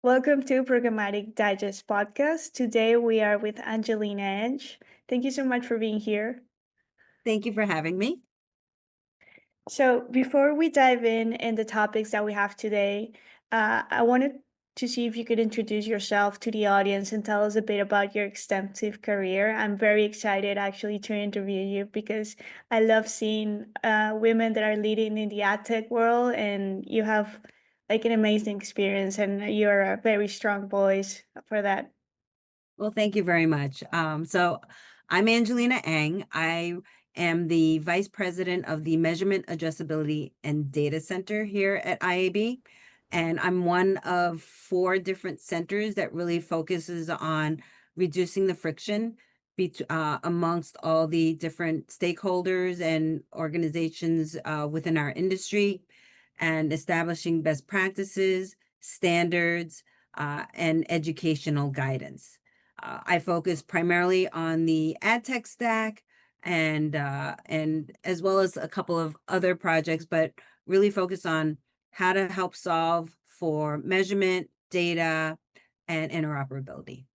Welcome to Programmatic Digest podcast. Today we are with Angelina Eng. Thank you so much for being here. Thank you for having me. So before we dive in the topics that we have today, I wanted to see if you could introduce yourself to the audience and tell us a bit about your extensive career. I'm very excited actually to interview you because I love seeing women that are leading in the ad tech world, and you have like an amazing experience and you're a very strong voice for that. Well, thank you very much. So I'm Angelina Eng. I am the Vice President of the Measurement, Addressability, and Data Center here at IAB. And I'm one of 4 different centers that really focuses on reducing the friction amongst all the different stakeholders and organizations within our industry, and establishing best practices, standards, and educational guidance. I focus primarily on the ad tech stack and as well as a couple of other projects, but really focus on how to help solve for measurement, data, and interoperability.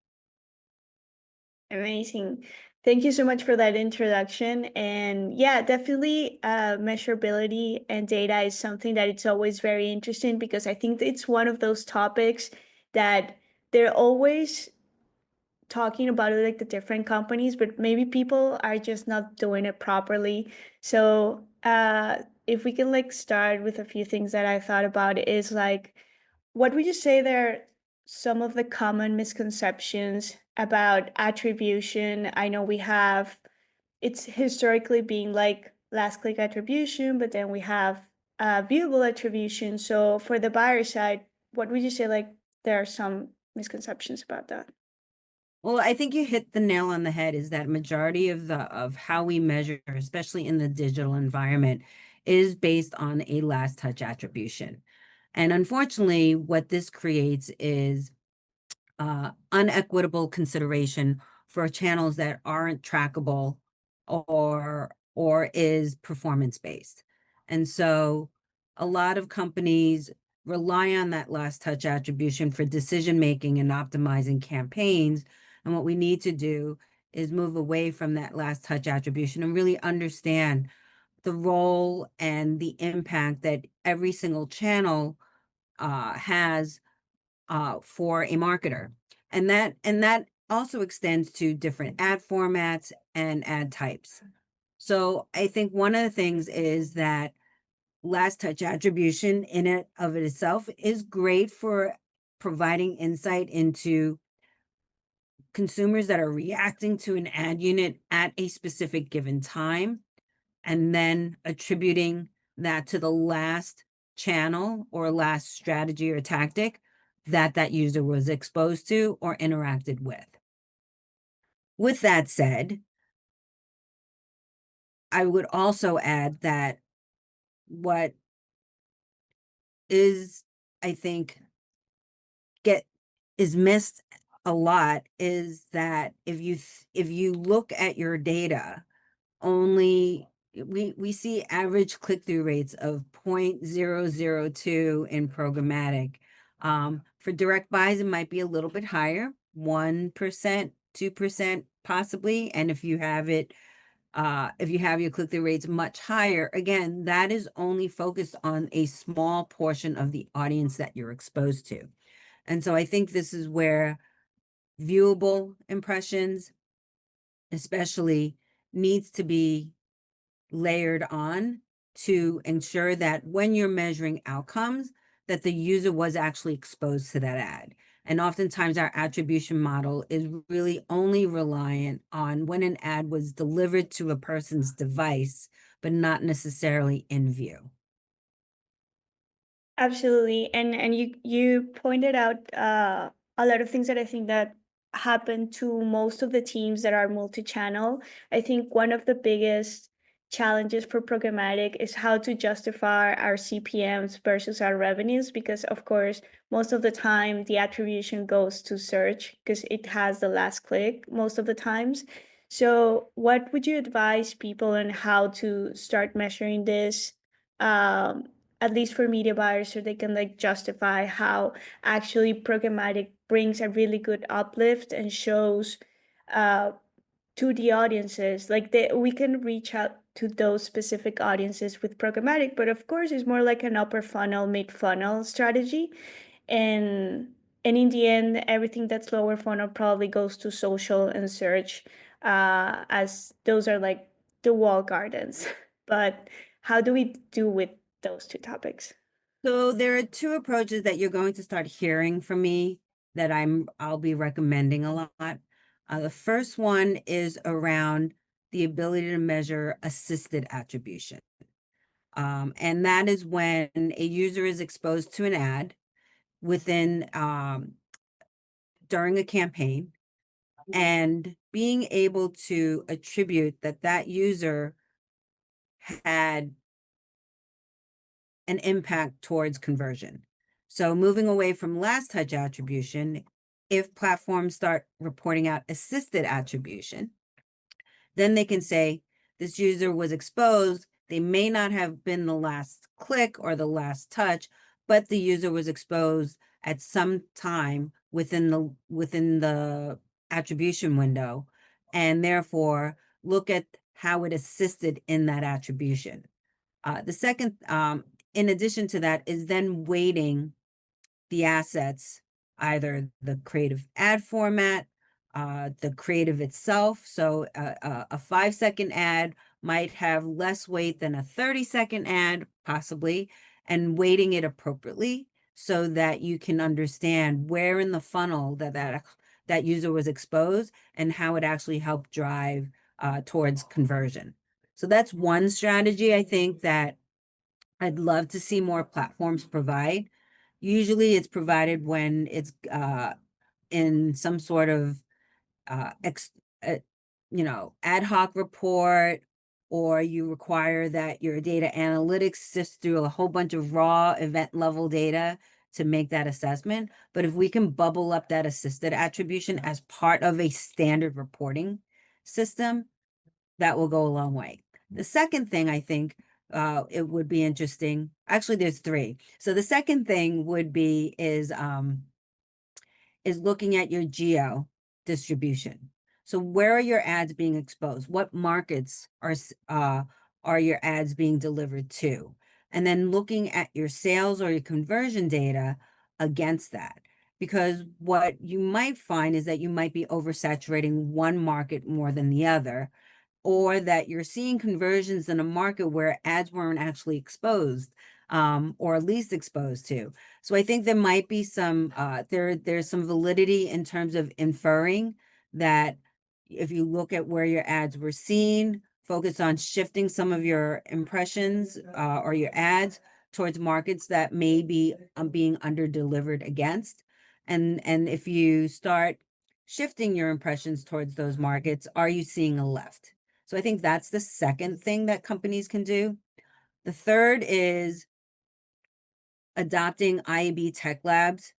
Amazing. Thank you so much for that introduction. And yeah, definitely measurability and data is something that it's always very interesting because I think it's one of those topics that they're always talking about it like the different companies, but maybe people are just not doing it properly. So if we can like start with a few things that I thought about is like, what would you say there are some of the common misconceptions about attribution? I know we have it's historically being like last click attribution, but then we have viewable attribution. So for the buyer side, what would you say like there are some misconceptions about that? Well, I think you hit the nail on the head, is that majority of how we measure, especially in the digital environment, is based on a last touch attribution. And unfortunately, what this creates is unequitable consideration for channels that aren't trackable or is performance based. And so a lot of companies rely on that last touch attribution for decision making and optimizing campaigns. And what we need to do is move away from that last touch attribution and really understand the role and the impact that every single channel has for a marketer. And that also extends to different ad formats and ad types. So I think one of the things is that last touch attribution in it of it itself is great for providing insight into consumers that are reacting to an ad unit at a specific given time, and then attributing that to the last channel or last strategy or tactic that that user was exposed to or interacted with. With that said, I would also add that what is, I think, get is missed a lot is that if you look at your data, only we see average click-through rates of 0.002 in programmatic. For direct buys, it might be a little bit higher, 1%, 2% possibly. And if you have your click-through rates much higher, again, that is only focused on a small portion of the audience that you're exposed to. And so I think this is where viewable impressions, especially, needs to be layered on to ensure that when you're measuring outcomes, that the user was actually exposed to that ad. And oftentimes our attribution model is really only reliant on when an ad was delivered to a person's device, but not necessarily in view. Absolutely. And you pointed out a lot of things that I think that happen to most of the teams that are multi-channel. I think one of the biggest challenges for programmatic is how to justify our CPMs versus our revenues, because of course, most of the time the attribution goes to search because it has the last click most of the times. So what would you advise people on how to start measuring this? at least for media buyers, so they can like justify how actually programmatic brings a really good uplift and shows uh, to the audiences. Like we can reach out to those specific audiences with programmatic, but of course it's more like an upper funnel, mid funnel strategy. And in the end, everything that's lower funnel probably goes to social and search, as those are like the wall gardens. But how do we do with those two topics? So there are two approaches that you're going to start hearing from me that I'll be recommending a lot. The first one is around the ability to measure assisted attribution. And that is when a user is exposed to an ad within during a campaign, and being able to attribute that that user had an impact towards conversion. So moving away from last touch attribution, if platforms start reporting out assisted attribution, then they can say this user was exposed. They may not have been the last click or the last touch, but the user was exposed at some time within the attribution window, and therefore look at how it assisted in that attribution. The second, in addition to that, is then weighting the assets, either the creative ad format, the creative itself. So a 5-second ad might have less weight than a 30-second ad, possibly, and weighting it appropriately so that you can understand where in the funnel that user was exposed and how it actually helped drive towards conversion. So that's one strategy I think that I'd love to see more platforms provide. Usually it's provided when it's in some sort of uh, ex, uh, ad hoc report, or you require that your data analytics sifts through a whole bunch of raw event level data to make that assessment. But if we can bubble up that assisted attribution as part of a standard reporting system, that will go a long way. The second thing I think it would be interesting. Actually, there's three. So the second thing would be is looking at your geo distribution. So where are your ads being exposed? What markets are your ads being delivered to? And then looking at your sales or your conversion data against that. Because what you might find is that you might be oversaturating one market more than the other, or that you're seeing conversions in a market where ads weren't actually exposed, or least exposed to. So I think there might be some there's some validity in terms of inferring that if you look at where your ads were seen, focus on shifting some of your impressions or your ads towards markets that may be being under delivered against. And if you start shifting your impressions towards those markets, are you seeing a lift? So I think that's the second thing that companies can do. The third is adopting IAB Tech Labs,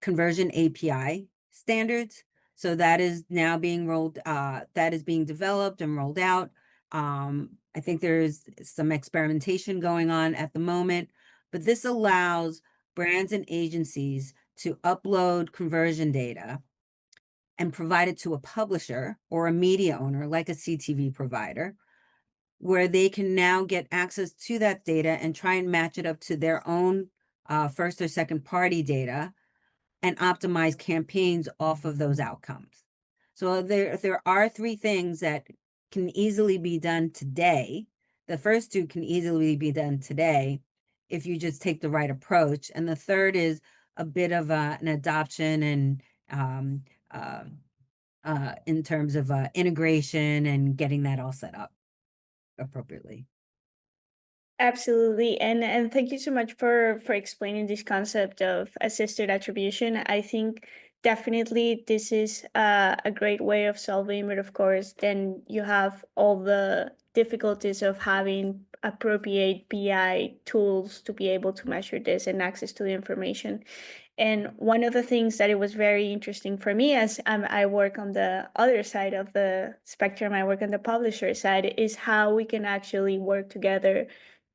conversion API standards. So that is now being that is being developed and rolled out. I think there's some experimentation going on at the moment, but this allows brands and agencies to upload conversion data and provide it to a publisher or a media owner, like a CTV provider, where they can now get access to that data and try and match it up to their own first or second party data and optimize campaigns off of those outcomes. So there are three things that can easily be done today. The first two can easily be done today if you just take the right approach. And the third is a bit of an adoption and in terms of integration and getting that all set up appropriately. Absolutely. And thank you so much for explaining this concept of assisted attribution. I think definitely this is a great way of solving, but of course, then you have all the difficulties of having appropriate BI tools to be able to measure this and access to the information. And one of the things that it was very interesting for me, as I work on the other side of the spectrum, I work on the publisher side, is how we can actually work together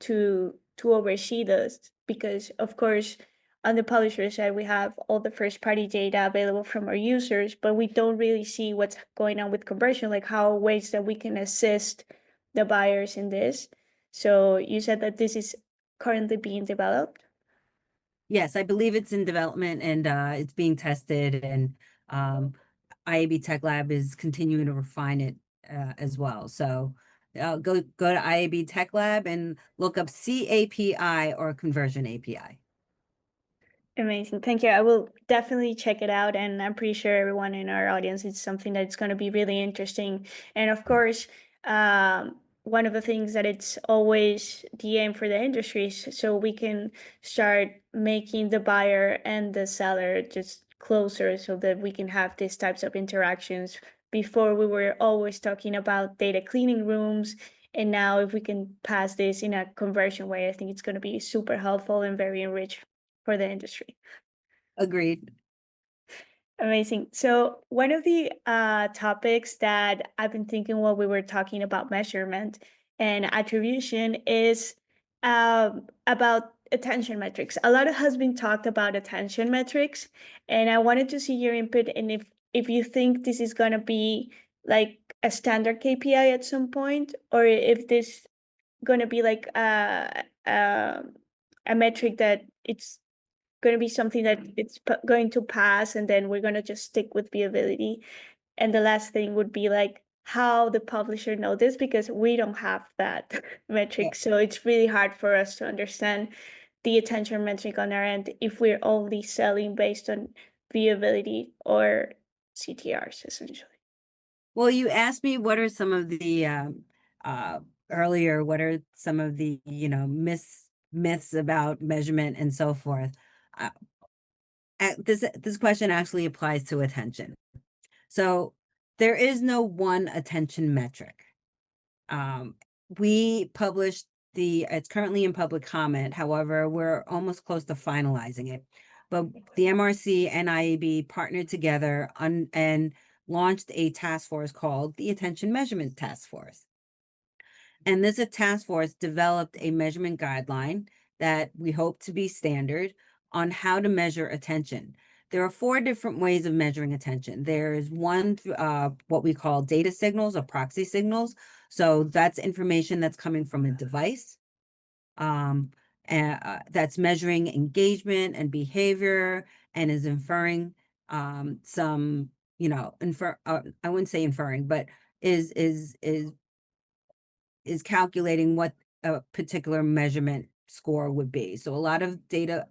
to oversee this, because of course on the publisher side we have all the first party data available from our users, but we don't really see what's going on with conversion, like how ways that we can assist the buyers in this. So you said that this is currently being developed. Yes, I believe it's in development and it's being tested, and IAB Tech Lab is continuing to refine it as well. So go to IAB Tech Lab and look up CAPI or Conversion API. Amazing. Thank you. I will definitely check it out. And I'm pretty sure everyone in our audience, it's something that's going to be really interesting. And of course, one of the things that it's always the aim for the industry is so we can start making the buyer and the seller just closer so that we can have these types of interactions. Before, we were always talking about data cleaning rooms. And now, if we can pass this in a conversion way, I think it's going to be super helpful and very enriched for the industry. Agreed. Amazing. So one of the topics that I've been thinking while we were talking about measurement and attribution is about attention metrics. A lot has been talked about attention metrics, and I wanted to see your input and if you think this is going to be like a standard KPI at some point, or if this going to be like a metric that it's going to be something that it's going to pass, and then we're going to just stick with viewability. And the last thing would be like how the publisher know this, because we don't have that Yeah. metric, so it's really hard for us to understand the attention metric on our end if we're only selling based on viewability or CTRs essentially. Well, you asked me what are some of the uh, earlier, what are some of the, myths about measurement and so forth. Uh, this question actually applies to attention. So there is no one attention metric. Um, we published it's currently in public comment. However, we're almost close to finalizing it. But the MRC and IAB partnered together and launched a task force called the Attention Measurement Task Force. And this task force developed a measurement guideline that we hope to be standard on how to measure attention. There are 4 different ways of measuring attention. There's one, what we call data signals or proxy signals. So that's information that's coming from a device, that's measuring engagement and behavior and is inferring some, I wouldn't say inferring, but is calculating what a particular measurement score would be. So a lot of data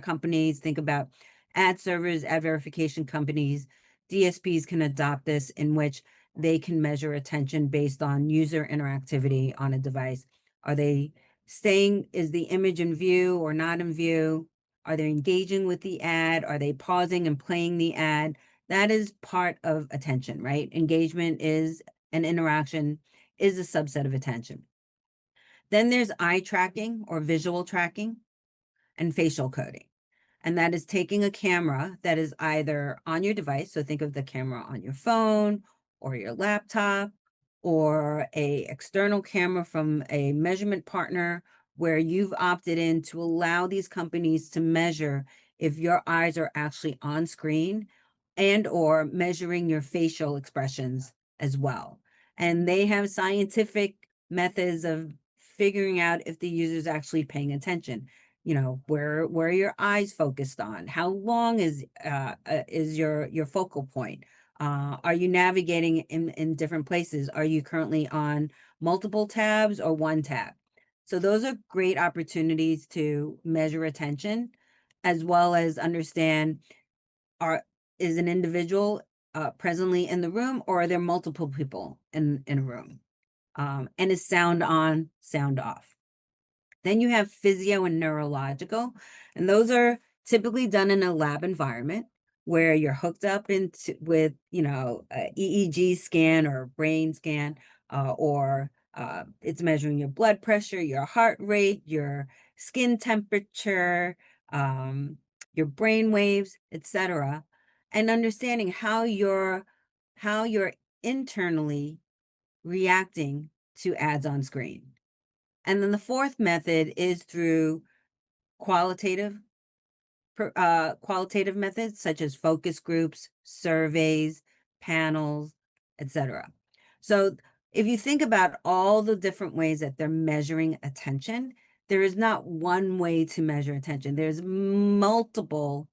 companies think about ad servers, ad verification companies, DSPs can adopt this, in which they can measure attention based on user interactivity on a device. Are they is the image in view or not in view? Are they engaging with the ad? Are they pausing and playing the ad? That is part of attention, right? Engagement is an interaction, is a subset of attention. Then there's eye tracking or visual tracking and facial coding. And that is taking a camera that is either on your device, so think of the camera on your phone or your laptop, or a external camera from a measurement partner where you've opted in to allow these companies to measure if your eyes are actually on screen, and or measuring your facial expressions as well. And they have scientific methods of figuring out if the user is actually paying attention. Where are your eyes focused on? How long is your focal point? Are you navigating in different places? Are you currently on multiple tabs or one tab? So those are great opportunities to measure attention, as well as understand, is an individual presently in the room, or are there multiple people in a room? And is sound on, sound off? Then you have physio and neurological, and those are typically done in a lab environment where you're hooked up with, a EEG scan or brain scan, or it's measuring your blood pressure, your heart rate, your skin temperature, your brain waves, etc., and understanding how you're internally reacting to ads on screen. And then the fourth method is through qualitative qualitative methods such as focus groups, surveys, panels, etc. So if you think about all the different ways that they're measuring attention, there is not one way to measure attention. There's multiple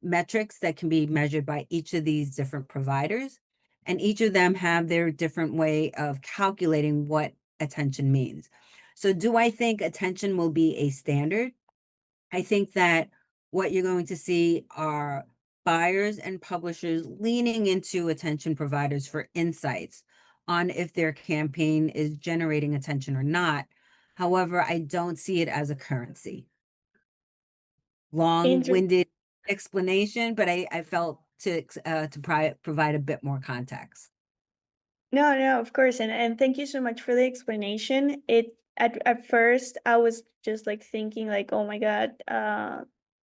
metrics that can be measured by each of these different providers, and each of them have their different way of calculating what attention means. So do I think attention will be a standard? I think that what you're going to see are buyers and publishers leaning into attention providers for insights on if their campaign is generating attention or not. However, I don't see it as a currency. Inter Long-winded explanation, but I felt to provide a bit more context. No, no, of course, and thank you so much for the explanation. It at first I was just like thinking like, oh my God,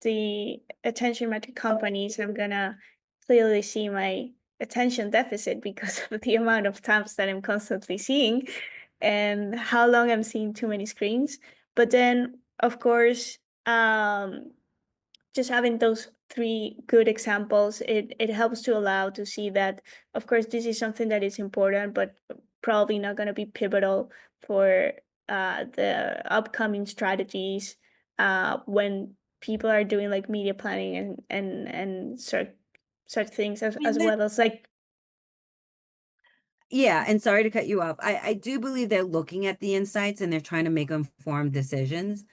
the attention metric companies, I'm gonna clearly see my attention deficit because of the amount of tabs that I'm constantly seeing and how long I'm seeing too many screens. But then, of course, just having those three good examples, it helps to allow to see that, of course, this is something that is important, but probably not going to be pivotal for the upcoming strategies when people are doing like media planning and such things I as mean, well as like. yeah, and sorry to cut you off. I do believe they're looking at the insights and they're trying to make informed decisions.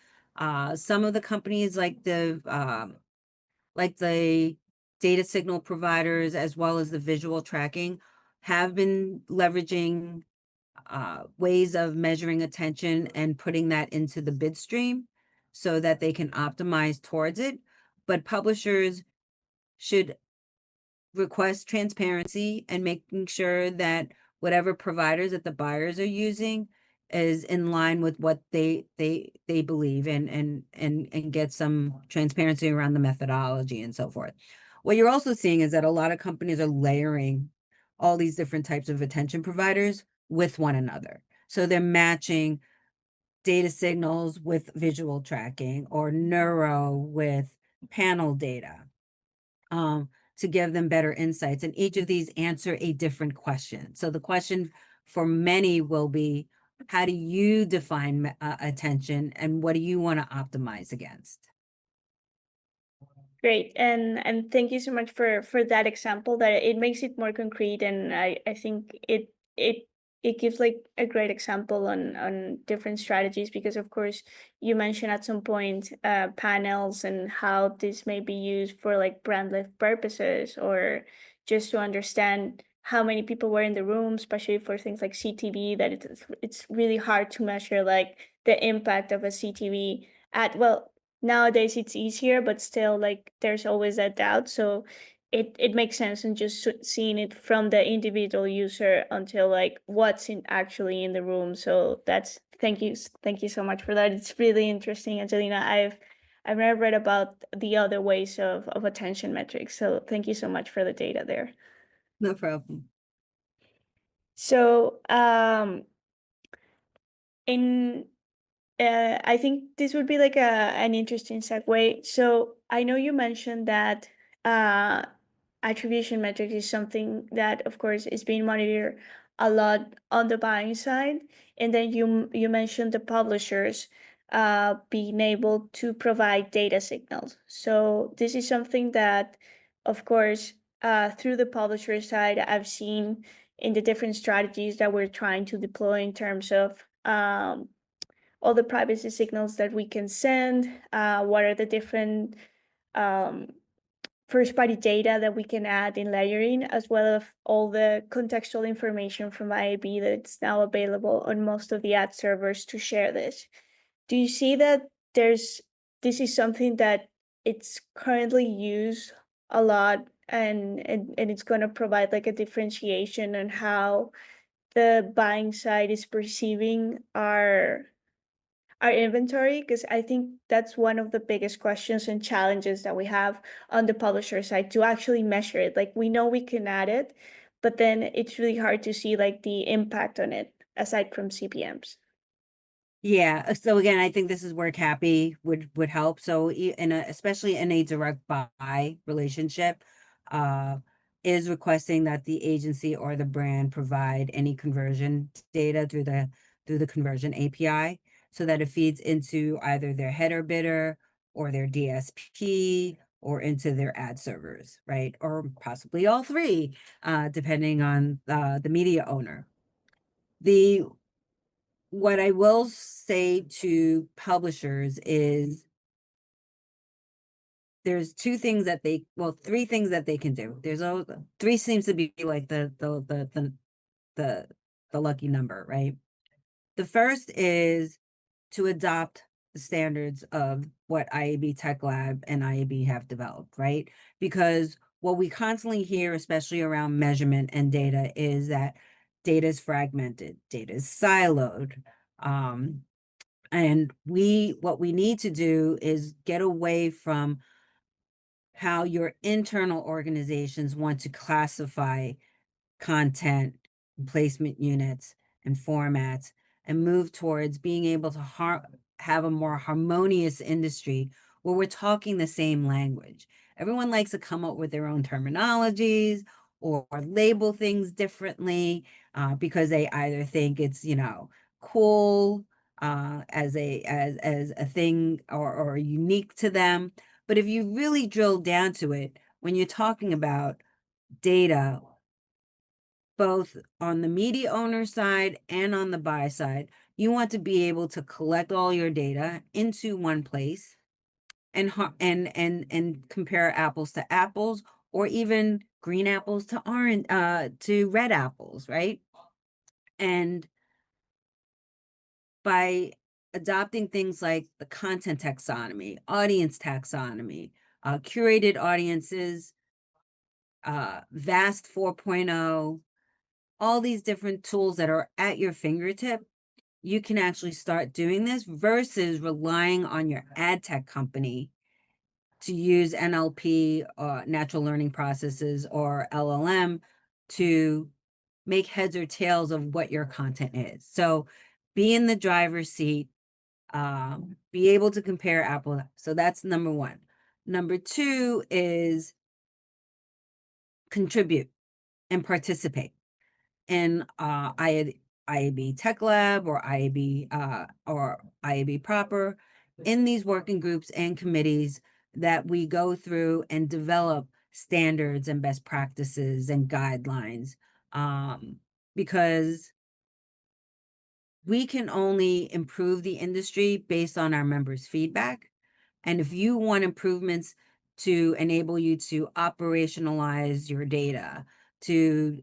Some of the companies like the data signal providers as well as the visual tracking have been leveraging ways of measuring attention and putting that into the bid stream so that they can optimize towards it. But publishers should request transparency and making sure that whatever providers that the buyers are using is in line with what they believe and get some transparency around the methodology and so forth. What you're also seeing is that a lot of companies are layering all these different types of attention providers with one another. So they're matching data signals with visual tracking or neuro with panel data um, to give them better insights. And each of these answer a different question. So the question for many will be, how do you define attention and what do you want to optimize against? Great, and thank you so much for that example. That it makes it more concrete, and I think it gives like a great example on different strategies because of course you mentioned at some point panels and how this may be used for like brand lift purposes or just to understand how many people were in the room, especially for things like CTV. That it's really hard to measure like the impact of a CTV ad. Well, nowadays it's easier, but still like there's always that doubt. So it makes sense and just seeing it from the individual user until like what's in actually in the room. So that's thank you so much for that. It's really interesting, Angelina. I've never read about the other ways of attention metrics, so thank you so much for the data there. No problem. So in I think this would be like an interesting segue. So I know you mentioned that uh, attribution metrics is something that, of course, is being monitored a lot on the buying side, and then you mentioned the publishers being able to provide data signals. So this is something that, of course, through the publisher side, I've seen in the different strategies that we're trying to deploy in terms of all the privacy signals that we can send, what are the different um, first party data that we can add in layering, as well as all the contextual information from IAB that's now available on most of the ad servers to share this. Do you see that this is something that it's currently used a lot and it's going to provide like a differentiation on how the buying side is perceiving our inventory? Because I think that's one of the biggest questions and challenges that we have on the publisher side to actually measure it. Like we know we can add it, but then it's really hard to see like the impact on it aside from CPMs. Yeah, so again, I think this is where CAPI would help. So especially in a direct buy relationship, uh, is requesting that the agency or the brand provide any conversion data through the conversion API so that it feeds into either their header bidder or their DSP or into their ad servers, right? Or possibly all three, depending on the media owner. The What I will say to publishers is there's three things that they can do. Three seems to be like the the lucky number, right? The first is to adopt the standards of what IAB Tech Lab and IAB have developed, right? Because what we constantly hear, especially around measurement and data, is that data is fragmented, data is siloed. Um, and what we need to do is get away from how your internal organizations want to classify content, placement units, and formats, and move towards being able to have a more harmonious industry where we're talking the same language. Everyone likes to come up with their own terminologies or label things differently because they either think it's, cool as a thing or unique to them. But if you really drill down to it, when you're talking about data, both on the media owner side and on the buy side, you want to be able to collect all your data into one place and compare apples to apples, or even green apples to orange to red apples, right? And by adopting things like the content taxonomy, audience taxonomy, curated audiences, vast 4.0, all these different tools that are at your fingertip, you can actually start doing this versus relying on your ad tech company to use NLP, natural learning processes, or LLM to make heads or tails of what your content is. So be in the driver's seat, be able to compare Apple. So that's number one. Number two is contribute and participate in IAB Tech Lab or IAB proper, in these working groups and committees that we go through and develop standards and best practices and guidelines, because we can only improve the industry based on our members' feedback. And if you want improvements to enable you to operationalize your data, to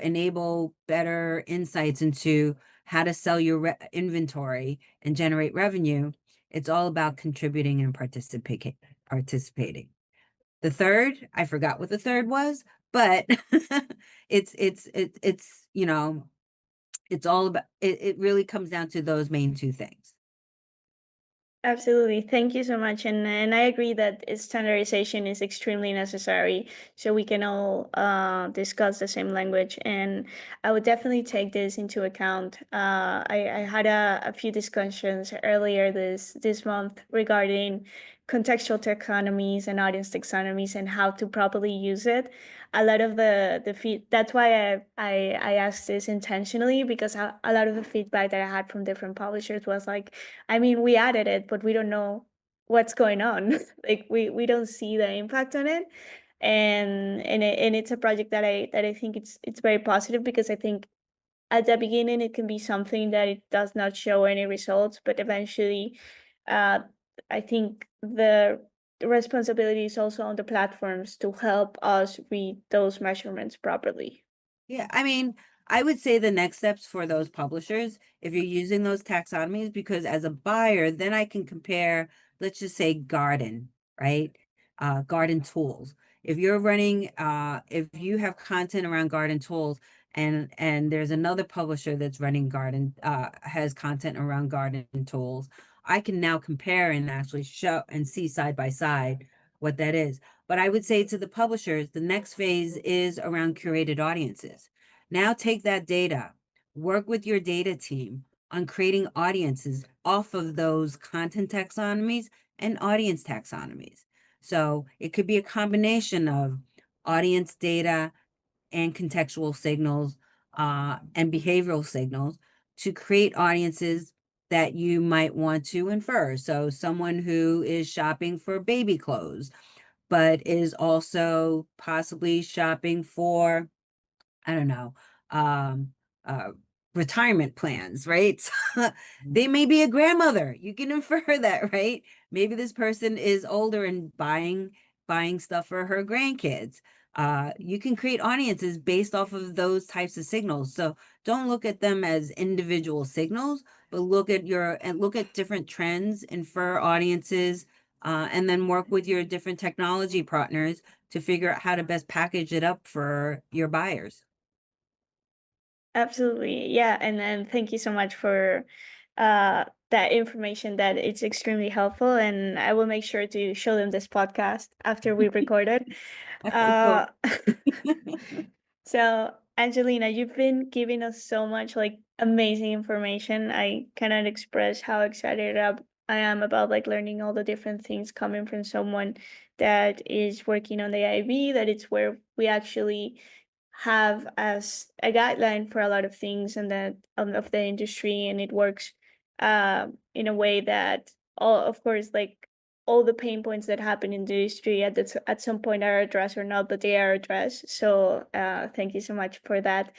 enable better insights into how to sell your inventory and generate revenue, it's all about contributing and participating. The third, I forgot what the third was, but it's it's all about it really comes down to those main two things. Absolutely. Thank you so much. And I agree that standardization is extremely necessary so we can all discuss the same language. And I would definitely take this into account. I had a few discussions earlier this month regarding contextual taxonomies and audience taxonomies and how to properly use it. A lot of the feed that's why I asked this intentionally, because a lot of the feedback that I had from different publishers was like, I mean, we added it, but we don't know what's going on. Like we don't see the impact on it. And it's a project that I think it's very positive, because I think at the beginning it can be something that it does not show any results, but eventually uh I think the responsibility is also on the platforms to help us read those measurements properly. Yeah, I mean, I would say the next steps for those publishers, if you're using those taxonomies, because as a buyer, then I can compare, let's just say garden, right? Garden tools. If you're running, if you have content around garden tools and there's another publisher that's running has content around garden tools, I can now compare and actually show and see side by side what that is. But I would say to the publishers, the next phase is around curated audiences. Now take that data, work with your data team on creating audiences off of those content taxonomies and audience taxonomies. So it could be a combination of audience data and contextual signals and behavioral signals to create audiences that you might want to infer. So someone who is shopping for baby clothes, but is also possibly shopping for, I don't know, um, uh, retirement plans, right? They may be a grandmother. You can infer that, right? Maybe this person is older and buying stuff for her grandkids. You can create audiences based off of those types of signals. So don't look at them as individual signals, but look at different trends, infer audiences, and then work with your different technology partners to figure out how to best package it up for your buyers. Absolutely. Yeah. And then thank you so much for that information that it's extremely helpful. And I will make sure to show them this podcast after we record it. Okay, Uh, cool. so Angelina, you've been giving us so much like amazing information. I cannot express how excited I am about like learning all the different things coming from someone that is working on the IB, that it's where we actually have as a guideline for a lot of things and that of the industry, and it works in a way that all, of course, like all the pain points that happen in the industry at some point are addressed or not, but they are addressed. So thank you so much for that.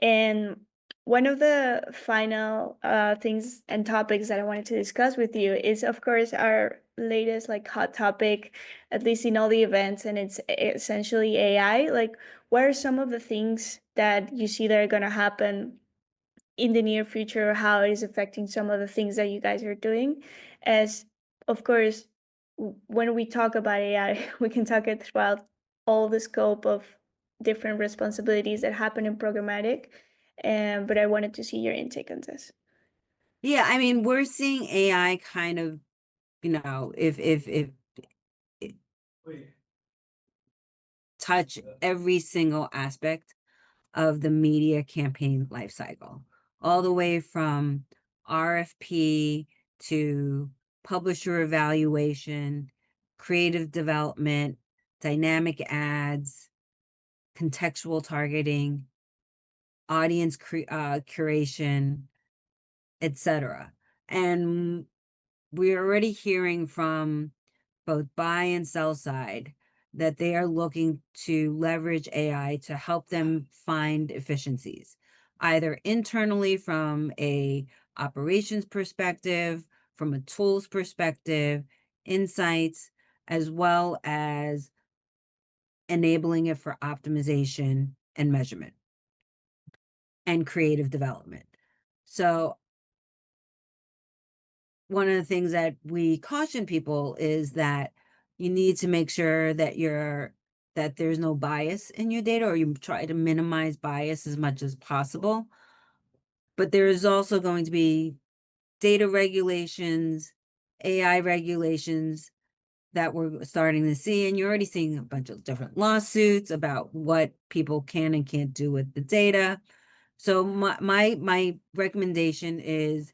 And one of the final things and topics that I wanted to discuss with you is, of course, our latest like hot topic, at least in all the events, and it's essentially AI. Like, what are some of the things that you see that are going to happen in the near future, how it is affecting some of the things that you guys are doing? As, of course, when we talk about AI, we can talk it throughout all the scope of different responsibilities that happen in programmatic. But I wanted to see your intake on this. Yeah, I mean, we're seeing AI kind of, if it touch every single aspect of the media campaign lifecycle, all the way from RFP to publisher evaluation, creative development, dynamic ads, contextual targeting, audience curation, etc. And we're already hearing from both buy and sell side that they are looking to leverage AI to help them find efficiencies, either internally from a operations perspective, from a tools perspective, insights, as well as enabling it for optimization and measurement and creative development. So one of the things that we caution people is that you need to make sure that there's no bias in your data, or you try to minimize bias as much as possible. But there is also going to be data regulations, AI regulations that we're starting to see, and you're already seeing a bunch of different lawsuits about what people can and can't do with the data. So my recommendation is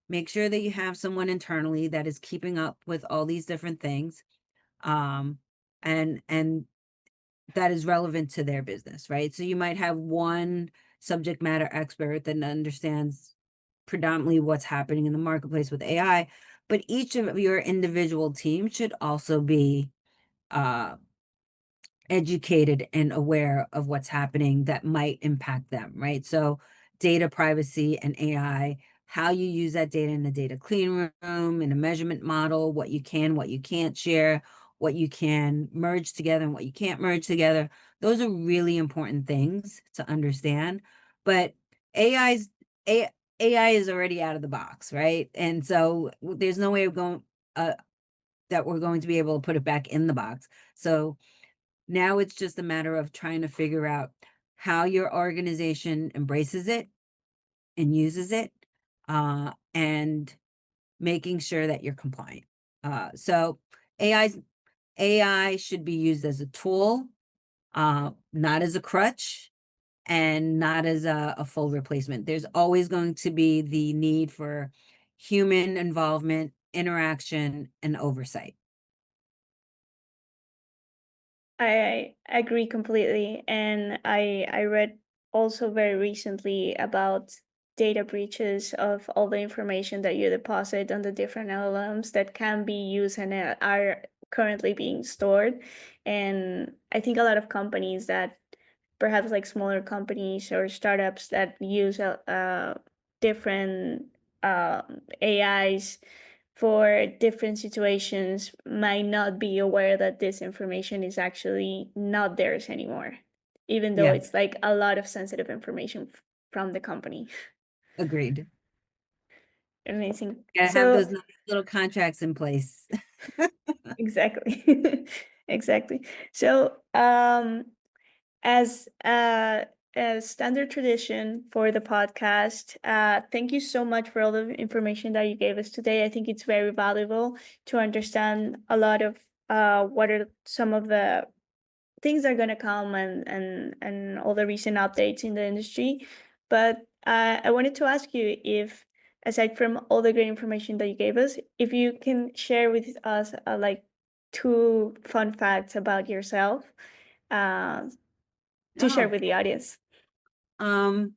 make sure that you have someone internally that is keeping up with all these different things, and that is relevant to their business, right? So you might have one subject matter expert that understands predominantly what's happening in the marketplace with AI, but each of your individual teams should also be uh, educated and aware of what's happening that might impact them, right? So data privacy and AI, how you use that data in a data clean room, in a measurement model, what you can, what you can't share, what you can merge together and what you can't merge together. Those are really important things to understand. But AI's AI is already out of the box, right? And so there's no way of going that we're going to be able to put it back in the box. So now it's just a matter of trying to figure out how your organization embraces it and uses it, and making sure that you're compliant. So AI should be used as a tool, not as a crutch. and not as a full replacement. There's always going to be the need for human involvement, interaction, and oversight. I agree completely. And I read also very recently about data breaches of all the information that you deposit on the different LLMs that can be used and are currently being stored. And I think a lot of companies that perhaps like smaller companies or startups that use different AIs for different situations might not be aware that this information is actually not theirs anymore, even though Yeah, it's like a lot of sensitive information from the company. agreed. Amazing. Gotta have those So, nice little contracts in place. exactly. Exactly. So, as a standard tradition for the podcast, thank you so much for all the information that you gave us today. I think it's very valuable to understand a lot of what are some of the things that are going to come and all the recent updates in the industry. But I wanted to ask you if, aside from all the great information that you gave us, if you can share with us like two fun facts about yourself. Uh, to share Oh, with the audience. um,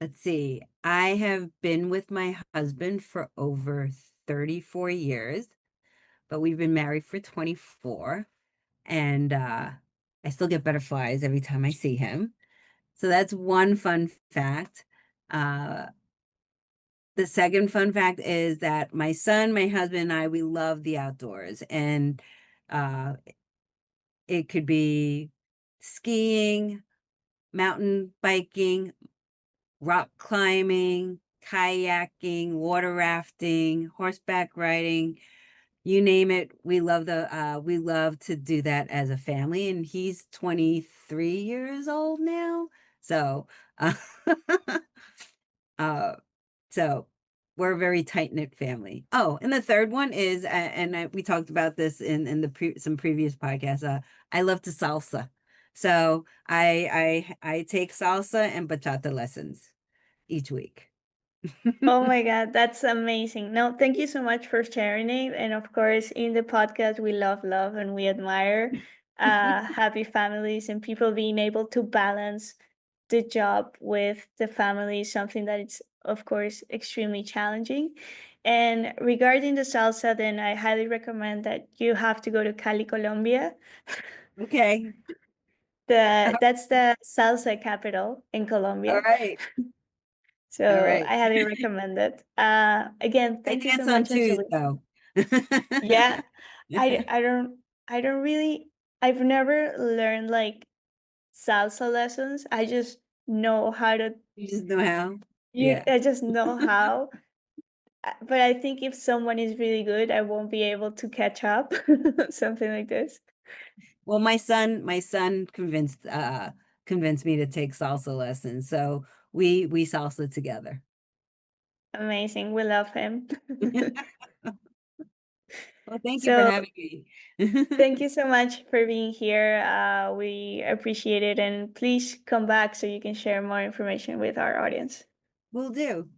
let's see. I have been with my husband for over 34 years, but we've been married for 24. And I still get butterflies every time I see him. So that's one fun fact. Uh, the second fun fact is that my son, my husband, and I, we love the outdoors. And uh, it could be skiing, mountain biking, rock climbing, kayaking, water rafting, horseback riding, you name it. We love to do that as a family, and he's 23 years old now. So uh, uh so we're a very tight-knit family. Oh, and the third one is we talked about this in some previous podcasts. I love to salsa. So I take salsa and bachata lessons each week. Oh my God, that's amazing. No, thank you so much for sharing it. And of course, in the podcast, we love, and we admire happy families and people being able to balance the job with the family, something that it's, of course, extremely challenging. And regarding the salsa, then I highly recommend that you have to go to Cali, Colombia. Okay. That's the salsa capital in All Colombia. right. All So right. I highly recommend it. Again, I thank you so dance on much, twos Angelina. though. Yeah, I don't really, I've never learned like salsa lessons. I just know how to You just know how. Yeah. I just know how. But I think if someone is really good, I won't be able to catch up. Something like this. Well, my son convinced me to take salsa lessons. So we salsa together. Amazing. We love him. Well, thank you for So having me. thank you so much for being here. We appreciate it. And please come back so you can share more information with our audience. Will do.